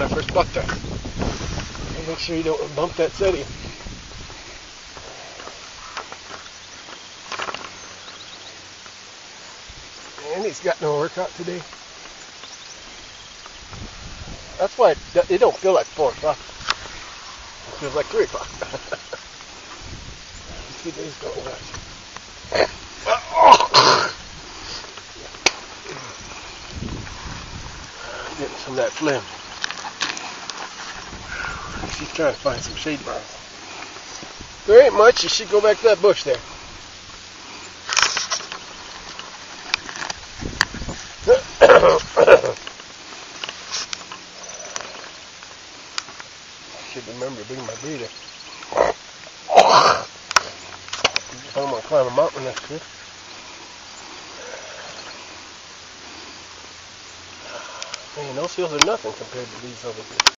I first bucked her. And make sure you don't bump that setting. And he's got no workout today. That's why it don't feel like 4 o'clock. It feels like 3 o'clock. 2 days don't rush. Getting some of that phlegm. She's trying to find some shade bars. There ain't much. You should go back to that bush there. Should remember to bring my breather. I'm gonna climb a mountain next year. Man, those hills are nothing compared to these over here.